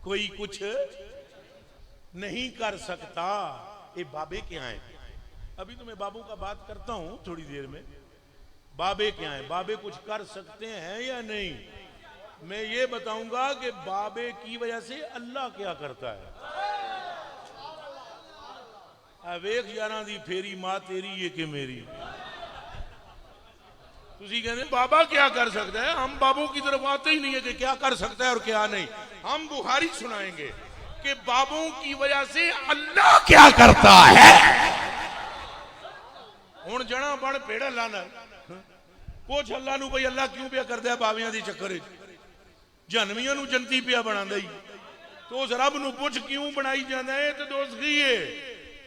कोई कुछ नहीं कर सकता। ये बाबे क्या हैं? अभी तो मैं बाबू का बात करता हूं थोड़ी देर में। बाबे क्या हैं? बाबे कुछ कर सकते हैं या नहीं? मैं ये बताऊंगा कि बाबे की वजह से अल्लाह क्या करता है। वेख यारा दी फेरी मां तेरी ये कि मेरी। तुसी कहते बाबा क्या कर सकता है? हम बाबू की तरफ आते ही नहीं है कि क्या कर सकता है और क्या नहीं। हम बुखारी सुनाएंगे कि बाबों की वजह से अल्लाह क्या करता है। हुण जना बन पेड़ अल्लाह ना पुछ अल्लाह नू भाई अल्लाह क्यों पिया करदा बावियां दी चक्कर जन्मियां नू जंती पिया बनांदा ही तो उस रब नू पुछ क्यों बनाई जांदा है। तो दोस्त की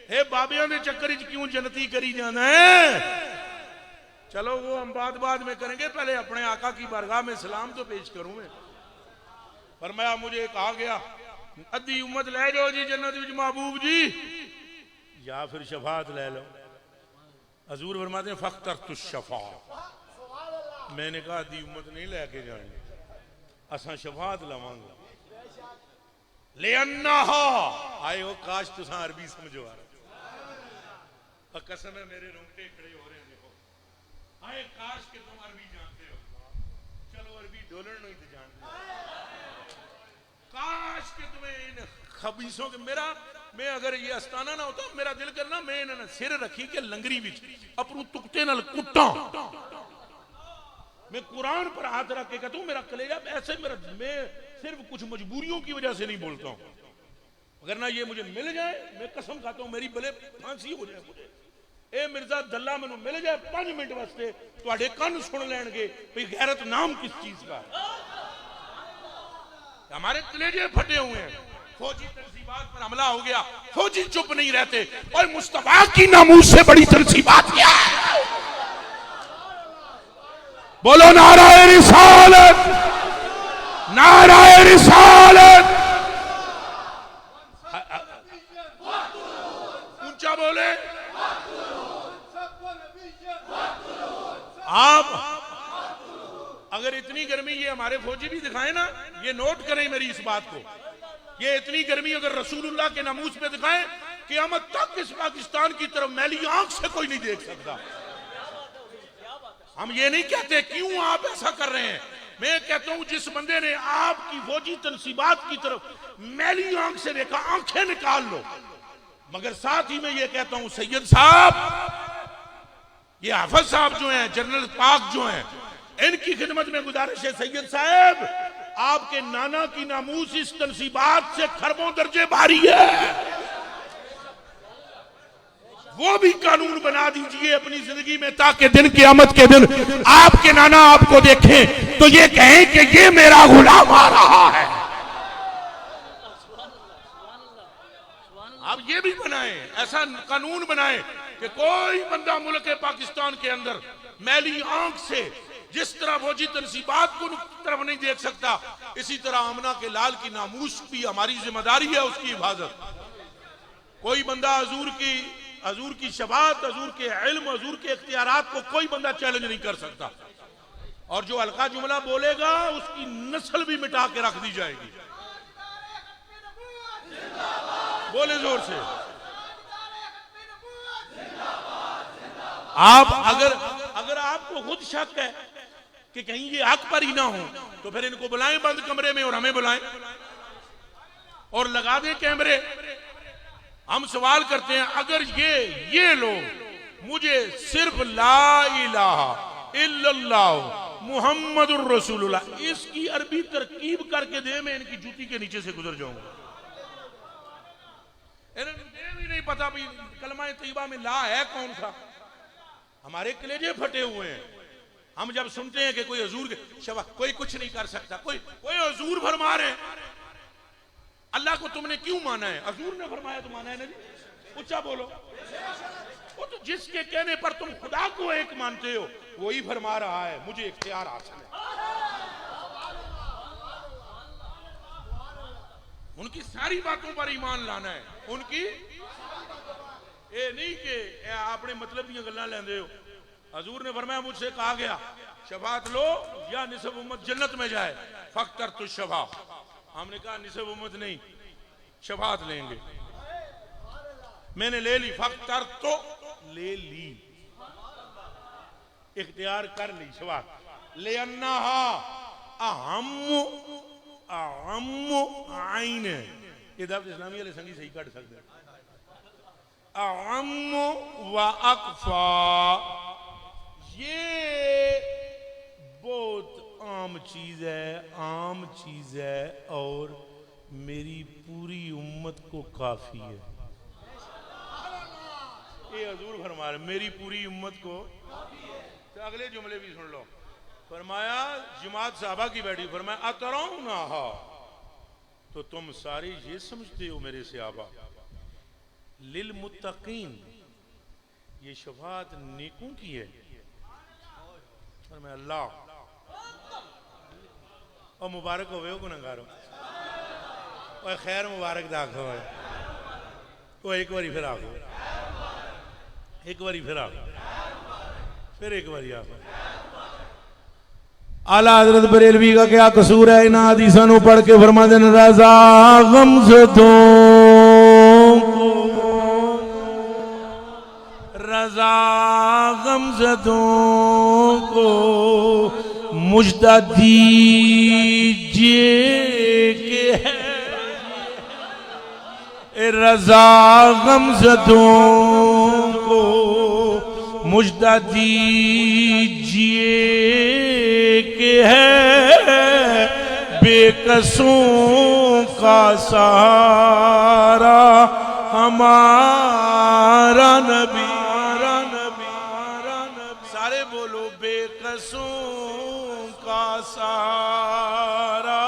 है बाबियां दे चक्कर च क्यों जनती करी जाना है। चलो वो हम बाद में करेंगे, पहले अपने आका की बारगाह में सलाम तो पेश करूं मैं। फरमाया मुझे कहा गया अद्धी उम्मत ले जाओ जी जन्नत विच महबूब जी, या फिर शफात ले लो। हजूर फरमाते हैं फख्तर शफा। मैंने कहा अद्धी उम्मत नहीं लेके जानी, असा शफात लवांगे। ले अन्ना आए हो काश तुसा अरबी समझो। कसम है मेरे रोंगटे खड़े हो रहे हैं। देखो आए काश के तुम अरबी जानते हो। चलो अरबी डोलर नहीं तो जानते हो। काश के तुम्हें इन खबीसों के मैं अगर ये अस्ताना ना होता मेरा दिल करना मैं इन्हें सिर रखी के लंगरी विच अपनू तुकते नाल कुट्टा। मैं कुरान पर हाथ रख के कहता हूं मेरा कलेजा ऐसे मैं सिर्फ कुछ मजबूरियों की वजह से नहीं बोलता हूं। अगर ना ये मुझे मिल जाए मैं कसम खाता हूं मेरी भले फांसी हो जाए मुझे। ए मिर्जा दल्ला मैनू मिल जाए 5 मिनट वास्ते तुहाडे कान सुन लैणगे भाई गैरत नाम किस चीज का। हमारे कलेजे फटे हुए हैं। फौजी तनसीबात पर हमला हो गया, फौजी चुप नहीं रहते। और मुस्तफा की नामूस से बड़ी तनसीबात क्या है? बोलो नाराए रिसालत, नाराए रिसालत। ऊंचा बोले। आप अगर इतनी गर्मी ये हमारे फौजी भी दिखाए ना, ये नोट करें मेरी इस बात को, ये इतनी गर्मी अगर रसूलुल्लाह के नामूस पे दिखाएं क़यामत तक इस पाकिस्तान की तरफ मैली आंख से कोई नहीं देख सकता। हम ये नहीं कहते क्यों आप ऐसा कर रहे हैं। मैं कहता हूं जिस बंदे ने आपकी फौजी तनसीबात की तरफ मैली आंख से देखा आंखें निकाल लो। मगर साथ ही मैं ये कहता हूं सैयद साहब, ये हाफिज साहब जो हैं, जनरल पाक जो हैं, इनकी खिदमत में गुजारिश है सैयद साहब आपके नाना की नामूस इस तनसीबात से खरबों दर्जे भारी है। वो भी कानून बना दीजिए अपनी जिंदगी में ताकि दिन क़यामत के दिन आपके नाना आपको देखें तो ये कहें कि ये मेरा गुलाम आ रहा है। आप ये भी बनाएं, ऐसा कानून बनाएं कि कोई बंदा मुल्क पाकिस्तान के अंदर मैली आंख से जिस तरह फौजी तनसीबात को तरफ नहीं देख सकता, इसी तरह आमना के लाल की नामूस भी हमारी जिम्मेदारी है उसकी हिफाजत। कोई बंदा हजूर की शफाअत, हजूर के इल्म, हजूर के इख्तियारात को कोई बंदा चैलेंज नहीं कर सकता। और जो हल्का जुमला बोलेगा उसकी नस्ल भी मिटा के रख दी जाएगी। बोले जोर से। आप अगर आपको खुद शक है कि कहीं ये हक पर ही ना हो तो फिर इनको बुलाएं बंद कमरे में और हमें बुलाएं और लगा दें कैमरे। हम सवाल करते हैं अगर ये लोग मुझे सिर्फ ला इलाहा इल्लल्लाह मुहम्मदुर रसूलुल्लाह इसकी अरबी तरकीब करके दे, मैं इनकी जूती के नीचे से गुजर जाऊंगा। इन्हें भी नहीं पता भी कलमा तैयबा में ला है कौन सा। हमारे कलेजे फटे हुए हैं। हम जब सुनते हैं कि कोई हजूर कोई कुछ नहीं कर सकता, कोई हजूर फरमा रहे हैं अल्लाह को तुमने क्यों माना है? हजूर ने फरमाया तो माना है ना जी। ऊंचा बोलो। वो तो जिसके कहने पर तुम खुदा को एक मानते हो वही फरमा रहा है मुझे इख्तियार हासिल है। उनकी सारी बातों पर ईमान लाना है। उनकी ये नहीं कि आपने मतलब दी गल्लां लेंदे हो। हजूर ने फरमाया मुझसे कहा गया शफात लो या निसफ उम्मत जन्नत में जाए। फख्तर तो शफा हमने कहा निसब उम्मत नहीं, शफात लेंगे। मैंने ले ली, फख्तर तो ले ली, इख्तियार कर ली शफात। ले अन्नाहा अहम्मु अहम्मु आइन, ये दावत इस्लामी वाले संगी सही कर सकते हैं। अहम्मु व अकफा, ये बहुत आम चीज है, आम चीज है और मेरी पूरी उम्मत को काफी है। ये हजूर फरमा रहे मेरी पूरी उम्मत को। तो अगले जुमले भी सुन लो। फरमाया जमात साहबा की बैठी, फरमाया अतराऊ ना हा, तो तुम सारे ये समझते हो मेरे सहाबा, लिल मुत्तकीन, ये शफात नेकों की है। फरमाया अल्लाह और मुबारक हो गए गुनहगारों, और खैर मुबारक दाखो है। वो एक बारी फिर आखो, एक बारी फिर आखो, फिर एक बारी आखो। आला हजरत बरेलवी का क्या कसूर है? इन हदीसों पढ़ के फरमा देना, रज़ा गमज़दों को, रज़ा गमज़दों को मुजदा दीजिए के है, रज़ा गमज़दों को मुजदा दीजिए के है, बेकसों का सहारा हमारा नबी। सारे बोलो, बेकसों का सहारा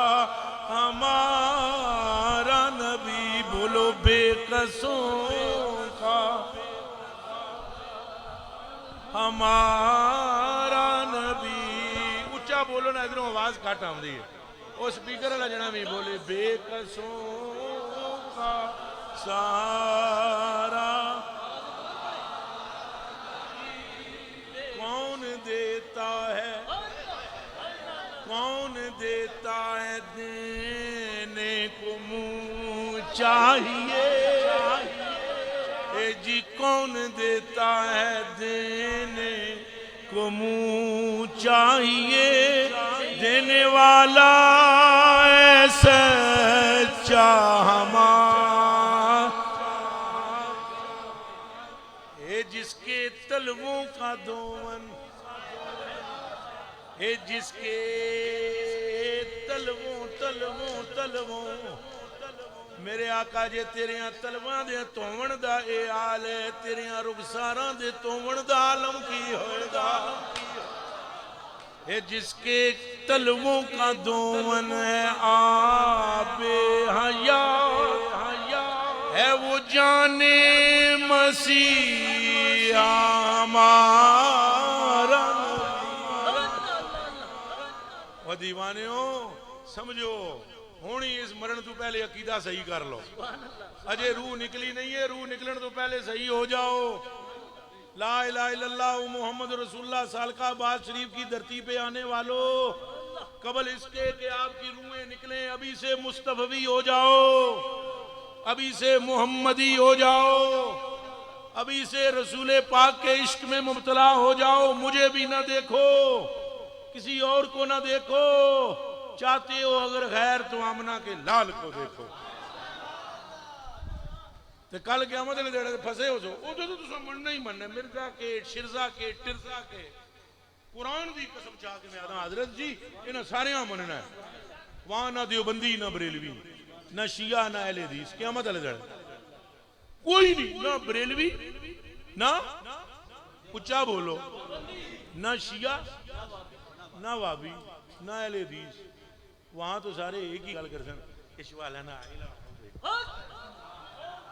हमारा नबी। बोलो, बेकसों का हमारा नबी। ऊंचा बोलो ना, इधरों आवाज घट आती है। वो स्पीकर वाला जना भी बोले, बेकसों का सहारा कौन देता है, कौन देता है, देने को मुँह चाहिए। ए जी कौन देता है, देने को मुँह चाहिए। देने वाला ऐसा हमारा, ए जिसके तलवों का दोवन, ए जिसके तलवों तलवों तलवों, मेरे आका जे तेरिया तलवां दे धोवण दा ए हाल है, तेरिया रुखसारां दे धोवण दा आलम की होएगा। ए जिसके तलवों का दोवन है आबे हया है, वो जाने मसीहा हमारा। और दीवाने हो समझो, होनी इस मरण तो पहले अकीदा सही कर लो। अजय रूह निकली नहीं है, रूह निकलने तो पहले सही हो जाओ। ला इलाहा इल्लल्लाह मुहम्मद रसूलुल्लाह सालकाबाद शरीफ की धरती पे आने वालों, कबल इसके कि आपकी रूहें निकले, अभी से मुस्तफवी हो जाओ, अभी से मुहम्मदी हो जाओ, अभी से रसूले पाक के इश्क में मुब्तला हो जाओ। मुझे भी ना देखो, किसी और को ना देखो, चाहते हो अगर खैर तो आमना के लाल को देखो। तो कल क़यामत वाले दिन फसे हो जो उदो तो तुम मनना ही मनना, मिर्जा के शिरजा के टिरजा के कुरान की कसम चाह के मैं आदा हजरत जी इन्हें सारे मनना है। वहां ना देवबंदी, ना बरेलवी, ना शिया, ना अहले हदीस। क़यामत वाले दिन कोई नहीं, ना बरेलवी, ना उच्चा बोलो, ना शिया, ना वाबी, ना अहले हदीस। वहां तो सारे एक ही गल कर सन, इश वाला ना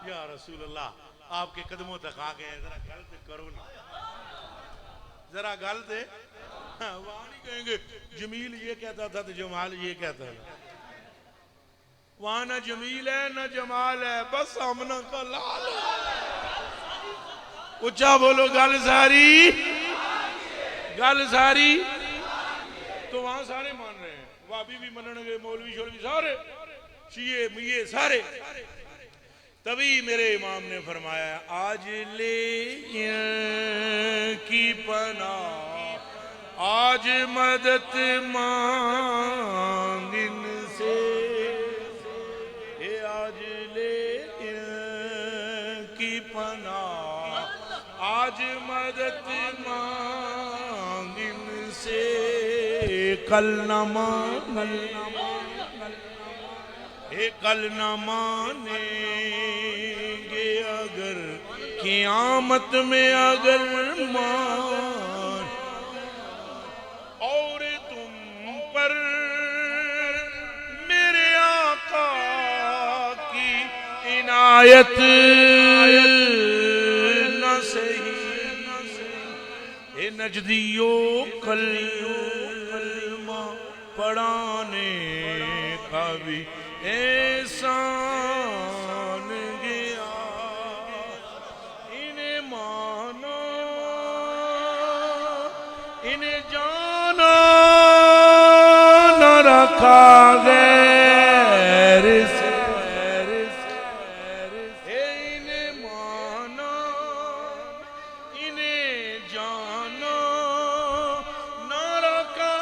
या रसूल अल्लाह आपके कदमों तक आ गए, जरा गलत करो ना, जरा गलत। वहां नहीं कहेंगे जमील ये कहता था तो जमाल ये कहता था। वहां ना जमील है ना जमाल है, बस सामना का लाल। ऊंचा बोलो, गल सारी, गल सारी। तो वहां सारे मान रहे हैं, वाबी भी मनणगे, मौलवी शोलवी सारे। शिये मिये सारे। तभी मेरे इमाम ने फरमाया आज ले की पनाह, आज मदद मांग इनसे, ये आज ले की पनाह, आज मदद मांग इनसे, कल न कल न मानेंगे अगर क़यामत में अगर मान, और तुम पर मेरे आका की इनायत न सही, ए नजदियों कलमा पढ़ाने का भी एहसान गया, इन्हें माना इन्हें जाना न रखा गैर से, इन्हें माना इन्हें जाना न रखा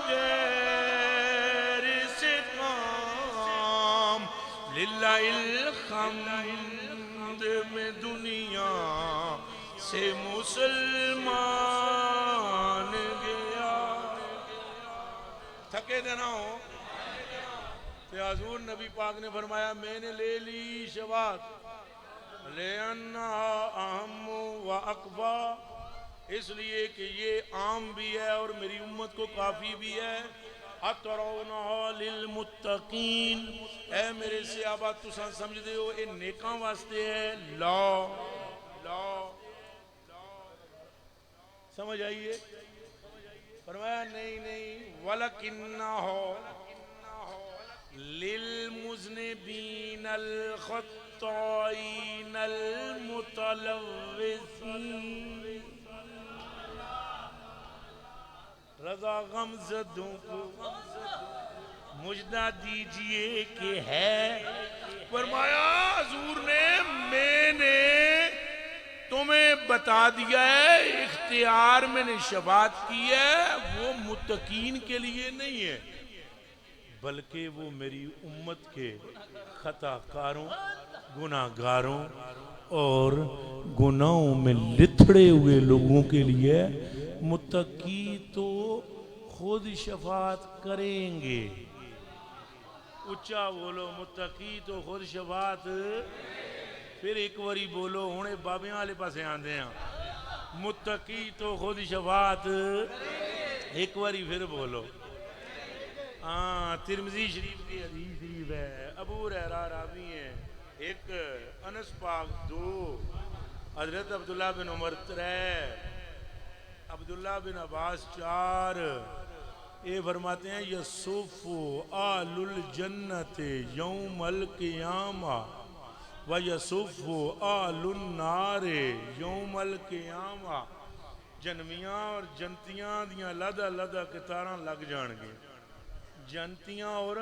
गैर से काम, लिल्लाहिल हम्द में दुनिया से मुसलमान गया। थके देना हो तो हुजूर नबी पाक ने फरमाया मैंने ले ली शबात ले अन्ना अहम व अकबा, इसलिए कि ये आम भी है और मेरी उम्मत को काफी भी है। अतरौना लिल मुत्तकीन, ऐ मेरे सहाबा तुसा समझदे हो ये नेकां वास्ते है, ला ला समझ आइए। फरमाया नहीं नहीं, वलकिन्ना हो लिल मुज़निबीन अल खत्ताईन अल मुतलव्विसीन, रज़ा गमज़दों को मुजदा दीजिए कि है। फरमाया हुजूर ने मैंने तुम्हें बता दिया है, इख्तियार मैंने शबात की है वो मुत्तकीन के लिए नहीं है, बल्कि वो मेरी उम्मत के खताकारों गुनाहगारों और गुनाहों में लिथड़े हुए लोगों के लिए। मुत्तकी तो खुद शफात करेंगे, उच्चा बोलो मुत्तकी तो खुद शफात, फिर एक बारी बोलो हुणे बाबियां वाले पासे आंदे हैं, मुत्तकी तो खुद शफात, एक बारी फिर बोलो। हाँ तिरमिज़ी शरीफ की हदीस शरीफ है, अबू हुरैरा रावी है, एक अनस पाक दो, हजरत अब्दुल्ला बिन उमर त्रै, अब्दुल्ला बिन अब्बास चार। ये फरमाते हैं यसूफु आलुल जन्नते यौमल क़ियामा व यसूफु आलुन नारे यौमल क़ियामा, जन्मियां और जनतियां दियां लदा लदा कतारां लग जाणगे, जनतियां और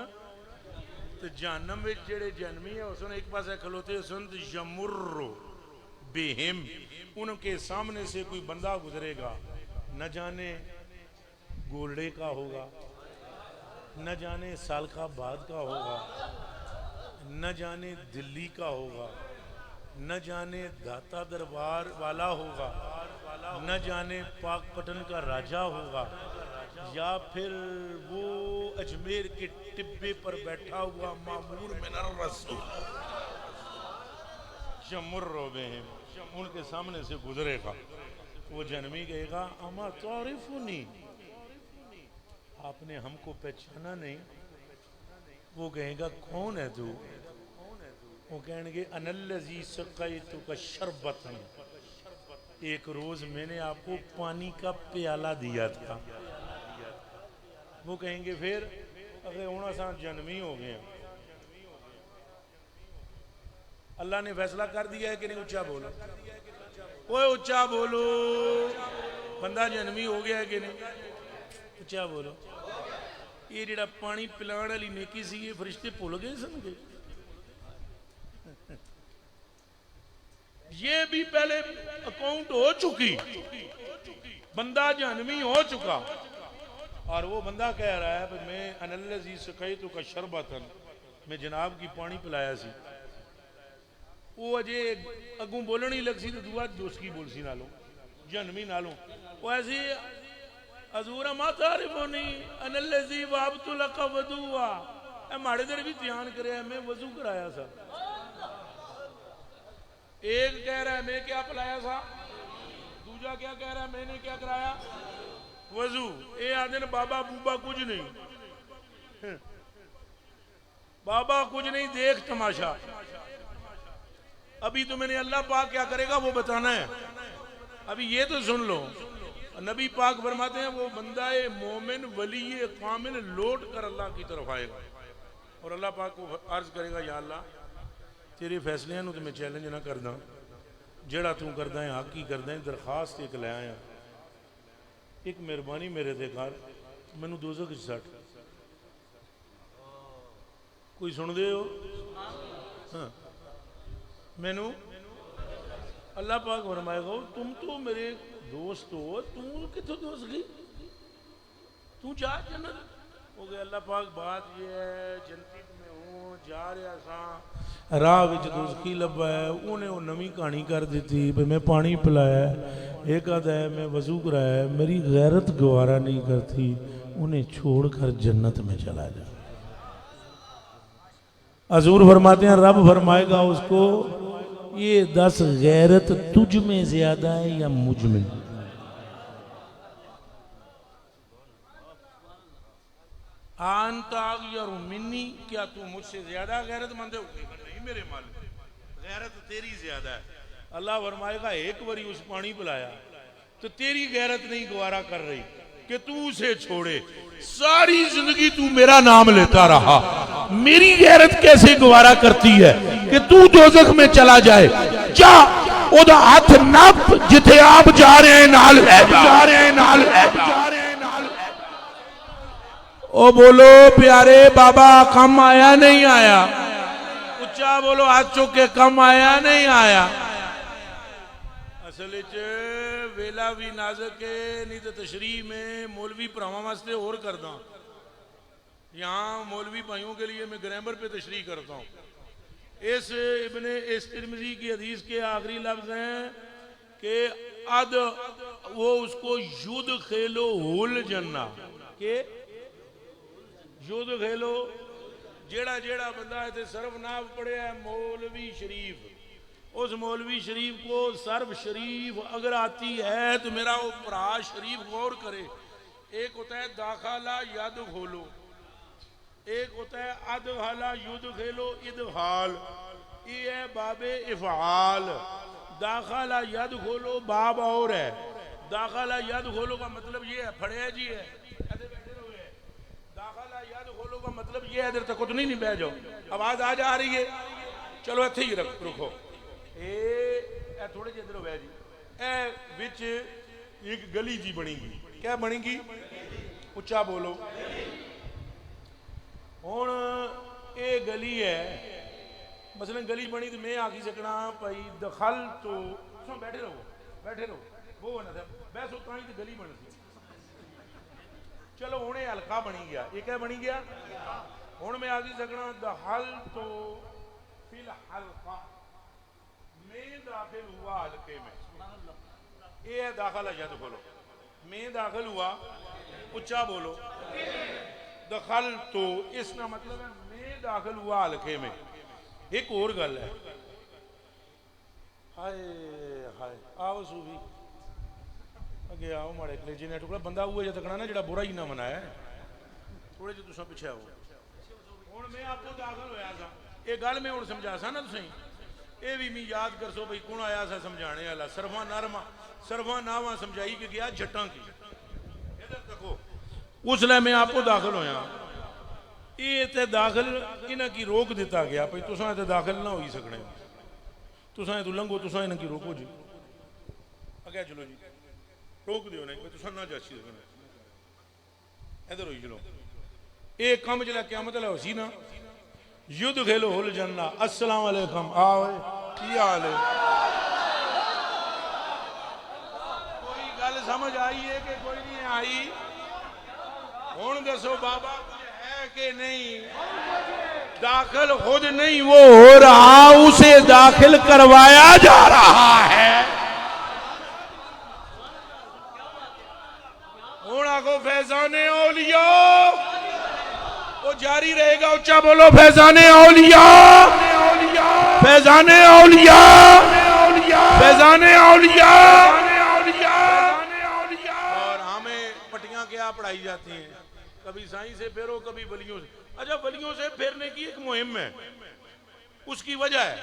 तो जहन्नम में जेड़े जन्मी है उसने एक पास खलोते सुन यमुर्रो बेहिम, उनके सामने से कोई बंदा गुजरेगा, न जाने गोल्डे का होगा, न जाने सालकाबाद का होगा, न जाने दिल्ली का होगा, न जाने दाता दरबार वाला होगा, न जाने पाकपटन का राजा होगा, या फिर वो अजमेर के टिब्बे पर बैठा हुआ मामूर मिनर रसूल यमुर्रो बेहिम, उनके सामने से गुजरेगा। वो जन्मी कहेगा अमा तारिफुनी, आपने हमको पहचाना नहीं। वो कहेगा कौन है तू? वो कहेंगे अनल्लज़ी सक़यतुका शरबतन, एक रोज मैंने आपको पानी का प्याला दिया था। वो कहेंगे फिर अगर होना सा जन्मी हो गए, अल्लाह ने फैसला कर दिया है कि नहीं? ऊंचा बोलो, ओए ऊंचा बोलो, बंदा जन्मी हो गया है कि नहीं? ऊंचा बोलो। ये जिहड़ा पानी पिलाने वाली नेकी सी ये फरिश्ते भुल गए सन। ये भी पहले अकाउंट हो चुकी, बंदा जहन्नमी हो चुका, और वो बंदा कह रहा है कि मैं अनल्लज़ी सक़ैतु का शरबतन, मैं जनाब की पानी पिलाया सी। वो अजे अगू बोलन ही लग सी तो दुआ दोस्ती बोल सी नालों जहन्नमी नालों। वो ऐसी हज़ूर मा तारिफुनी अनल्लज़ी वहबतु लका वदुआ, माड़े देर भी ध्यान करे मैं वजू कराया सा। एक कह रहा है मैं क्या पिलाया था, दूजा क्या कह रहा है मैंने क्या कराया, वजू। ये आदि बाबा बूबा कुछ नहीं, बाबा कुछ नहीं, देख तमाशा। अभी तो मैंने अल्लाह पाक क्या करेगा वो बताना है, अभी ये तो सुन लो। नबी पाक फरमाते हैं वो बंदा मोमिन वली कामिल लौट कर अल्लाह की तरफ आएगा और अल्लाह पाक को अर्ज करेगा या अल्लाह तेरे फैसलियां तो मैं चैलेंज ना करदा, जेड़ा तू करदा है हक ही करदा है, दरखास्त एक ले आया, एक मेहरबानी मेरे ते कर, मैनू दोज़ख च सट। कोई सुन दे हो? हाँ, मैनू अल्लाह पाक फरमाएगा तुम तो मेरे दोस्त हो, तू कितों दोस्त गई, तू जा जन्नत हो गया। अल्लाह पाक बात ये है जन्नत में हूँ, जा रहा सा राह विच दोस्ती लभा है, उन्हें वो नवी कहानी कर दी भाई मैं पानी पिलाया, एक आधा है मैं वजू कराया, मेरी गैरत गवारा नहीं करती, उन्हें छोड़कर जन्नत में चला जा। हजूर फरमाते हैं रब फरमाएगा उसको ये 10 गैरत तुझ में ज्यादा है या मुझ में। मिन्नी, क्या तू मुझसे ज्यादा गैरतमंद है? नहीं मेरे मालिक, गैरत तेरी ज्यादा है। अल्लाह फरमाएगा एक बारी उस पानी पिलाया तो तेरी गैरत नहीं गवारा कर रही कि तू उसे छोड़े, सारी जिंदगी तू मेरा नाम लेता रहा, मेरी गैरत कैसे गवारा करती है कि तू दोज़ख में चला जाए। जा ओदा हाथ नप जिथे आप जा रहे हैं नाल ले जा रहे हैं नाल ओ बोलो प्यारे बाबा कम आया नहीं आया, उच्चा बोलो हाथ चुक के कम आया नहीं आया। असल वेला भी नाजक है, नहीं तो तशरीह में मौलवी भरावां वास्ते और करदा, यहाँ मौलवी भाइयों के लिए मैं ग्रामर पे तशरीह करता हूँ। इस तिरमिज़ी की हदीस के आखिरी लफ्ज हैं कि अद वो उसको युद्ध खेलो हुल जन्ना के युद्ध खेलो, जेड़ा जेड़ा बंदा है सर्वनाम पढ़े है मौलवी शरीफ, उस मौलवी शरीफ को सर्व शरीफ अगर आती है तो मेरा वो भरा शरीफ गौर करे। एक होता है दाखला यद खोलो, एक होता है अदहाला युद्ध खेलो इदहाल, ये है बाबे इफ़ाल। दाखला यद खोलो बाब और है, दाखला यद खोलो का मतलब ये है फड़े जी है, दाखला यद खोलो का मतलब ये है इधर तक तो नहीं बह जाओ, आवाज आज आ रही है, चलो इत्थे ही रुको, ए थोड़े जे इधर बह जी, ए विच एक गली जी बनेगी, क्या बनेगी? उच्चा बोलो। हुण ये गली है, मसलन गली बनी तो मैं आखी सकना भाई दखल तो बैठे रहो वो ना बहसो ताई तो गली बन सी। चलो हुणे हल्का बनी गया, ये क्या बनी गया? हुण मैं आखी सकना दखल तो फिल हल्का, मैं दाखिल हुआ हल्के में, ये है दाखिला यद बोलो, मैं दाखिल हुआ, उच्चा बोलो। दखल तो इसका मतलब है मैं दाखिल हुआ हल्के में। एक और गल है, हाय हाय आओ सूफी अगे आओ माड़े कलेजे ने टुकड़ा, बंदा हुआ तकना ना जो बुरा ही ना मनाया, थोड़े जो तुसा पिछे आओ। हुण मैं आपको दाखिल होया था, ये गल मैं हुण समझा सा ना तुसीं, ये भी मैं याद कर सो भाई कौन आया सा समझाने वाला, सरफा नावा समझाई कि गया जट्टां की, इधर देखो उसले मैं आपको दाखिल होया, ये ते दाखिल इन्हां की रोक दिता गया भाई तुसां ते दाखिल ना हो ही सकने, तुसां तो लंघो, तुसां इन्हां की रोको जी, अगे चलो जी रोक दियो नहीं तुसां ना जासी सकने, इधर होई चलो ये कम जरा क्यामत ला हो सी ना युद्ध खेलो हुल जन्ना अस्सलाम वालेकुम आओ की हाल है कोई गल समझ आई है कि कोई नहीं आई हुण दसो बाबा है कि नहीं दाखिल खुद नहीं वो हो रहा उसे दाखिल करवाया जा रहा है हुण आगो फैजाने औलिया वो जारी रहेगा उच्चा बोलो फैजाने औलिया फैजाने औलिया फैजाने औलिया और हमें पट्टियां क्या पढ़ाई जाती हैं कभी साईं से फेरो कभी वलियों से अच्छा वलियों से फेरने की एक मुहिम है उसकी वजह है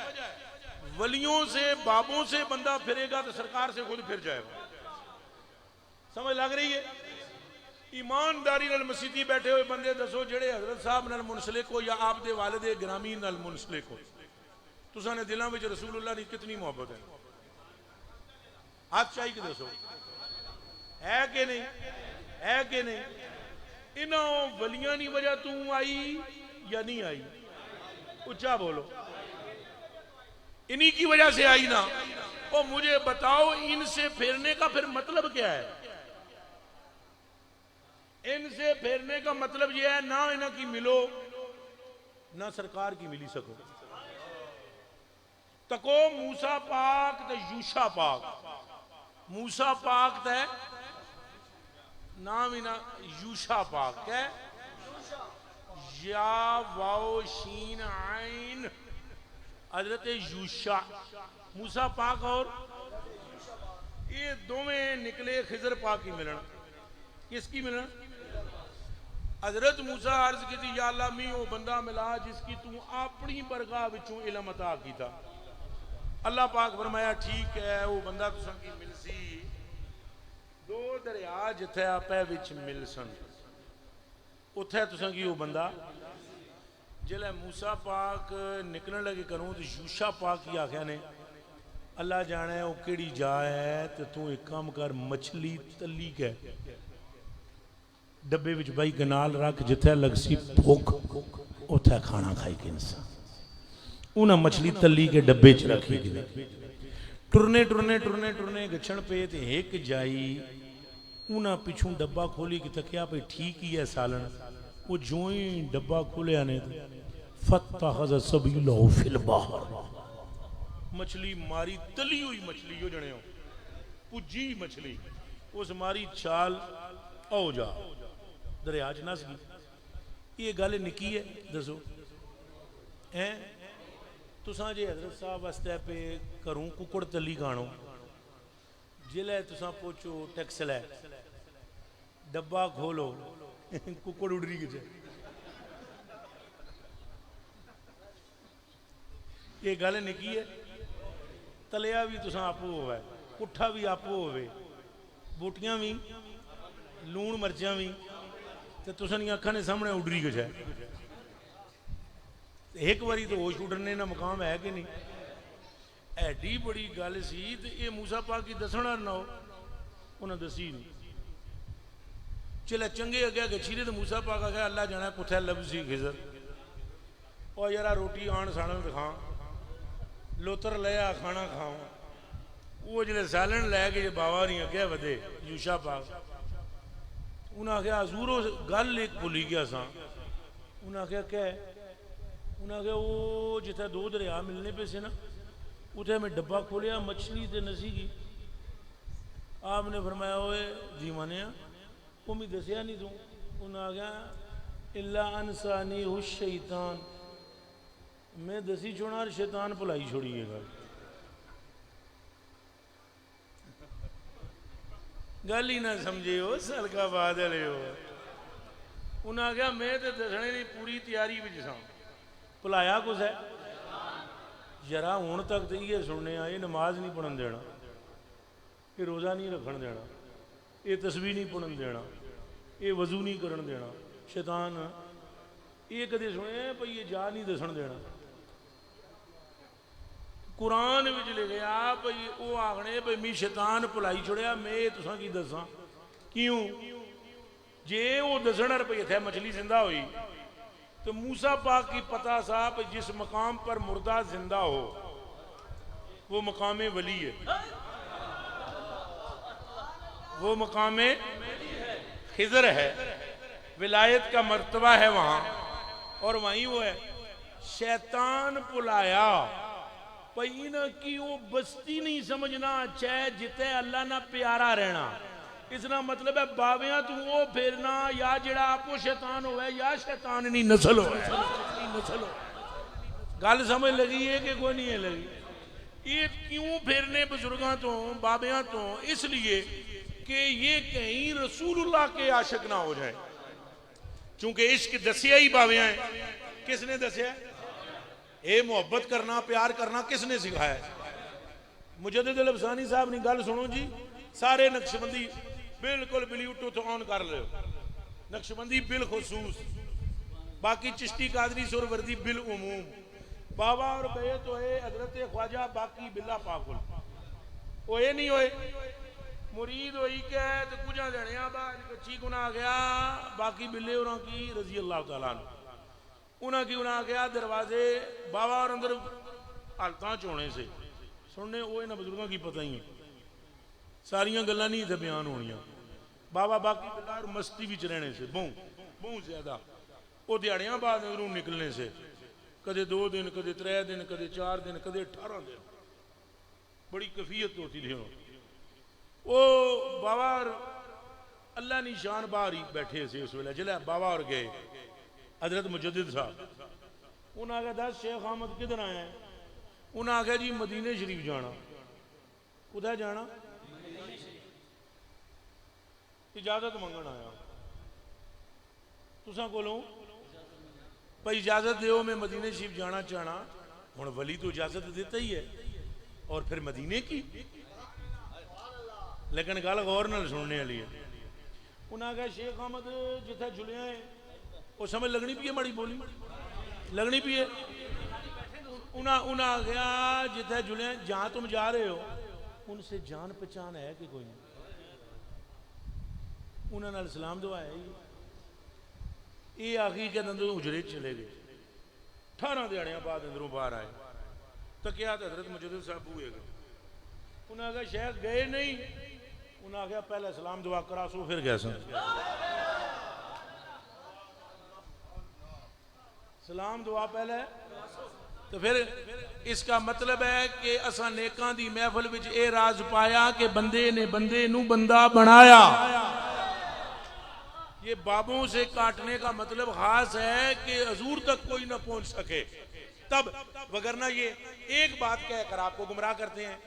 वलियों से बाबों से बंदा फिरेगा तो सरकार से खुद फिर जाएगा समझ लग रही है ईमानदारी नाल मसीती बैठे हुए बंदे दसो जेड़े हजरत साहब नाल मुनसलिक हो या आप दे वालिद ग्रामी नाल मुनसलिक हो तुसां ने दिलों में रसूलुल्लाह की कितनी मोहब्बत है हाथ चाहिए दसो है कि नहीं इन्हों वलियां की वजह तू आई या नहीं आई उच्चा बोलो इन्हीं की वजह से आई ना ओ मुझे बताओ इनसे फेरने का फिर मतलब क्या है इनसे फेरने का मतलब यह है ना इन्हें की मिलो ना सरकार की मिली सको तको मूसा पाक ते यूशा पाक मूसा पाक ते नाम ही ना यूशा पाक है या वाओ शीन आइन हजरत यूशा मूसा पाक और ये दोवें निकले खिजर पाक की मिलन किसकी मिलन हजरत मूसा अर्ज की थी या अल्लाह मी वो बंदा मिला जिसकी तू अपनी बरगाह विचों इल्म अता कीता अल्लाह पाक फरमाया ठीक है वो बंदा तुसां की मिलसी दो दरिया जिथे आपे विच मिलसन उथे तुसां की वो बंदा जिले मूसा पाक निकलने लगे करूं तो यूशा पाक की आख्या ने अल्लाह जाने वो केड़ी जा है तो तू एक काम कर मछली तली के डब्बे विच बाई गनाल रख जिथे लगसी भुख उथे खाना खाई के इंसान उन्हें मछली तली के डब्बे च रखी गई टुरने टुरने टुरने टुरने गछण पे ते एक जाई उन्हें पिछू डब्बा खोली कि तकिया पे ठीक ही है सालन वो जो ही डब्बा खोलिया ने फतहज़ सबीलहु फिल बहर मछली मारी तली हुई मछली हो जने पुजी मछली उस मारी छाल आओ जा दरिया च नस गई ये गल निकी है दसो हैं तुसां जे हजरत साहब वास्ते पे करूं कुकड़ तली गाणो जिले तुसां पहुंचो टैक्स लै डब्बा खोलो कुकड़ उड़री किते ये गल निकी है तलिया भी तुसां आपू होवे पुट्ठा भी आपू होवे बोटियां भी लूण मर्चां भी तो तुसां दी अखां ने सामने उडरी कुछ है एक बारी तो होश उड़ने का मुकाम है कि नहीं एडी बड़ी गल सी तो ये मूसा पाक की दसना ना हो उन्हें दसी नहीं चले चंगे अगे गछी ने तो मूसा पाक आ गया अल्लाह जाना कुत्थे लभसी खिजर और यार रोटी आन सालन दिखा लोतर लिया खाना खाओ वो जो सालन लैके जो बाबा नहीं अगे वधे यूशा पाक उन्हें आख्या हजूर गल एक भुली गया सा उन्हें आख्या क्या उन्हें आख्या वो जिथे दो दरिया मिलने पे से ना उथे मैं डब्बा खोलिया मछली तो नसी गई आपने फरमाया ओए जी मानिया वो मैं दसिया नहीं तू उन्हें आख्या इल्ला अनसानी हु शैतान मैं दसी छोड़ा शैतान भुलाई छोड़ी है गल ही ना समझे हो सलका बादल हो उन्हें आख्या मैं तो दसने की पूरी तैयारी में सा भुलाया कुछ है जरा हूँ तक तो ये सुनने ये नमाज नहीं पढ़न देना ये रोज़ा नहीं रखन देना ये तस्बीह नहीं पढ़न देना ये वजू नहीं करन देना शैतान ये कदे सुने भाई ये जा नहीं दसन देना कुरान विच लिखिया भाई वो आखने भाई मैं शैतान भुलाई छुड़िया मैं तुसां की दसां क्यों जे वो दसना रुपये थे मछली जिंदा हुई तो मूसा पाक की पता साहब जिस मकाम पर मुर्दा जिंदा हो वो मकाम वली है, वो मकाम खिजर है, विलायत का मर्तबा है वहां। और वहीं वो है शैतान पुलाया पई ना कि वो बस्ती नहीं समझना चाहे जिते अल्लाह ना प्यारा रहना। इसका मतलब है बाविया तू वो फेरना या जड़ा आपो शैतान होवे या शैतान नहीं नस्ल होवे, नस्ल हो। गल समझ लगी है कि कोई नहीं है लगी? ये क्यों फेरने बुजुर्गों तो बाबिया तो? इसलिए कि ये कहीं रसूलुल्लाह के आशिक ना हो जाए, क्योंकि इश्क दसिया ही बाविया है। किसने दसिया? ये मोहब्बत करना प्यार करना किसने सिखाया? मुजद्दिद अल-अफसानी साहब ने गल सुनो जी। सारे नक्शबंदी बिल्कुल ब्लूटूथ ऑन कर लो, नक्शबंदी बिल खुसूस, बाकी चिश्ती कादरी सुरवर्दी बिल उमूम, बाबा और बैत होए हजरत ख्वाजा बाकी बिल्ला पाकुल होए नहीं होए। मुरीद होई के तो कुछ जणिया बाद कच्ची गुना गया बाकी बिल्ले उन्हों की रजी अल्लाह तआला उन्होंने की उन्हें गया दरवाजे बाबा और अंदर हालत चोने से सुनने वो इन्होंने बुजुर्गों की पता ही है, सारिया गल्लां नहीं इतने बयान होनिया। बाबा बाकी बिल्ला और मस्ती भी रहने से बहुत ज्यादा वो दिहाड़ियां बाद अंदरों निकलने से कदे 2 दिन कदे 3 दिन कदे 4 दिन कदे 18 दिन, बड़ी कैफियत होती थी। वो बाबा और अल्लाह निशान बाहर ही बैठे से उस वेले जिले बाबा और गए हजरत मुजद्दिद साहब। उन्हें आखिया 10 शेख अहमद किधर आए हैं? उन्हें आखिया जी मदीने शरीफ जाना। कुछ जाना? इजाजत मंगन आया तुसा कोलों भाई इजाजत दो मैं मदीने शरीफ जाना चाहना। हुण वली तो इजाजत देता ही है और फिर मदीने की, लेकिन गल गौर नाल सुनने वाली है। उन्हें आखिया शेख अहमद जिथे जुलिया है वो समझ लगनी पी है, माड़ी बोली लगनी पी है। उन्हें आखिया जिथे जुलिया जहां तुम जा रहे हो उनसे जान पहचान है कि कोई नहीं? उन्होंने सलाम दुआया ये आखी के अंदर उजरे चले गए। 18 दिहाड़ियां बाद अंदरों बाहर आए तो क्या हजरत मुजद्दिद साहब हुए गए। उन्हें आखिया शेख गए नहीं? उन्हें आखिया पहले सलाम दुआ करा सो फिर गया सलाम दुआ पहले तो फिर। इसका मतलब है कि असा नेकां दी महफिल विच ये राज पाया कि बंदे ने बंदे नू बंदा बनाया। ये बाबों से काटने का मतलब खास है कि हजूर तक कोई ना पहुंच सके तब, वगरना ये एक बात कहकर आपको गुमराह करते हैं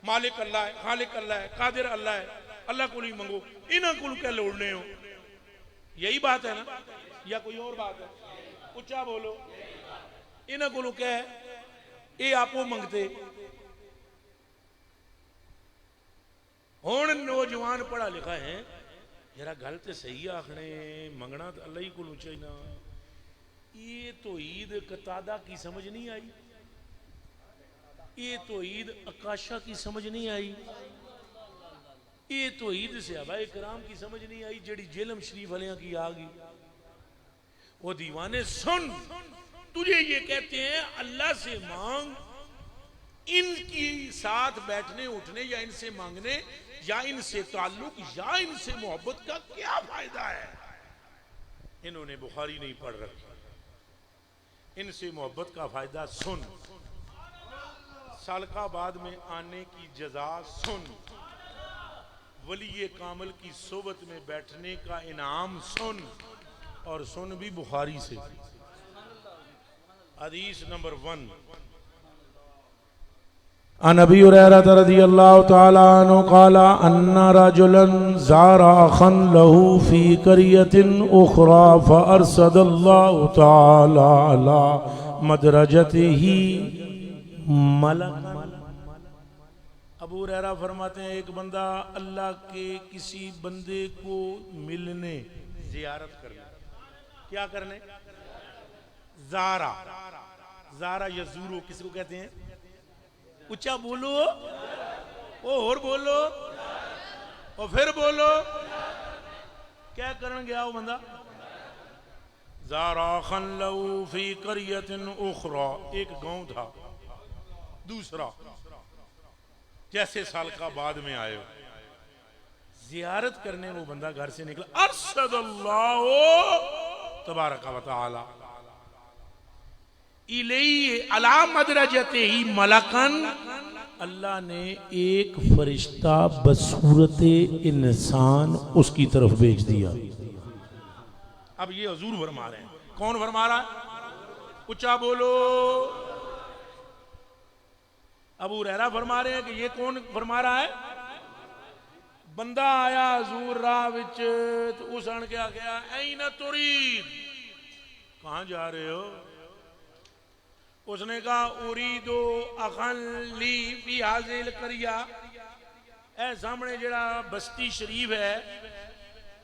मालिक अल्लाह है, खालिक अल्लाह है, कादिर अल्लाह है, अल्लाह को नहीं मंगो, इन्हों को क्या लोड़ने हो। यही बात है ना या कोई और बात है? उच्चा बोलो। इन्हों को क्या है ये आपो मंगते। हुण नौजवान पढ़ा लिखा है जरा गल तो सही आखने मंगना तो अल्लाह ही को चाहिए। ये तो ईद कतादा की समझ नहीं आई, ये तो ईद अकाशा की समझ नहीं आई, ये तो ईद सहाबाए कराम की समझ नहीं आई जड़ी जेलम शरीफ वालियां की आ गई। वो दीवाने सुन, तुझे ये कहते हैं अल्लाह से मांग, इनकी साथ बैठने उठने या इनसे मांगने या इनसे ताल्लुक या इनसे मोहब्बत का क्या फायदा है? इन्होंने बुखारी नहीं पढ़ रखी। इनसे मोहब्बत का फायदा सुन, सालकाबाद में आने की जजा सुन, वली कामिल की सोबत में बैठने का इनाम सुन, और सुन भी बुखारी से। हदीस नंबर 1 अन अबी हुरैरा रज़ियल्लाहु तआला अन्हु क़ाला अन्ना रजुलन ज़ारा अखन लहू फ़ी क़रियतिन उख़रा फ़अरसदल्लाहु तआला अला मदरजतिही मलकन। अबू हुरैरा फरमाते हैं एक बंदा अल्लाह के किसी बंदे को मिलने जियारत करने, क्या करने? ज़ारा, ज़ारा यज़ूरू किसको कहते हैं? ऊंचा बोलो, और बोलो, और फिर बोलो। क्या करन गया वो बंदा? ज़ाराखन लहू फी क़रियतिन उख़रा, एक गांव था, दूसरा जैसे साल का बाद में आए हो, जियारत करने वो बंदा घर से निकला। अरशदल्लाहु तबारक व तआला इलैहि अला मदरजतिही मलकन, अल्लाह ने एक फरिश्ता बसूरत इंसान उसकी तरफ भेज दिया। अब ये हुजूर फरमा रहे हैं। कौन फरमा रहा है? ऊंचा बोलो। अबू हुरैरा फरमा रहे हैं कि ये कौन फरमा रहा है? बंदा आया हुजूर राह विच, तो उस आन के आ गया, ऐन तुरीद, कहां जा रहे हो? उसने कहा उरीदो अखन ली फी हाजिल करिया, ए सामने जड़ा बस्ती शरीफ है,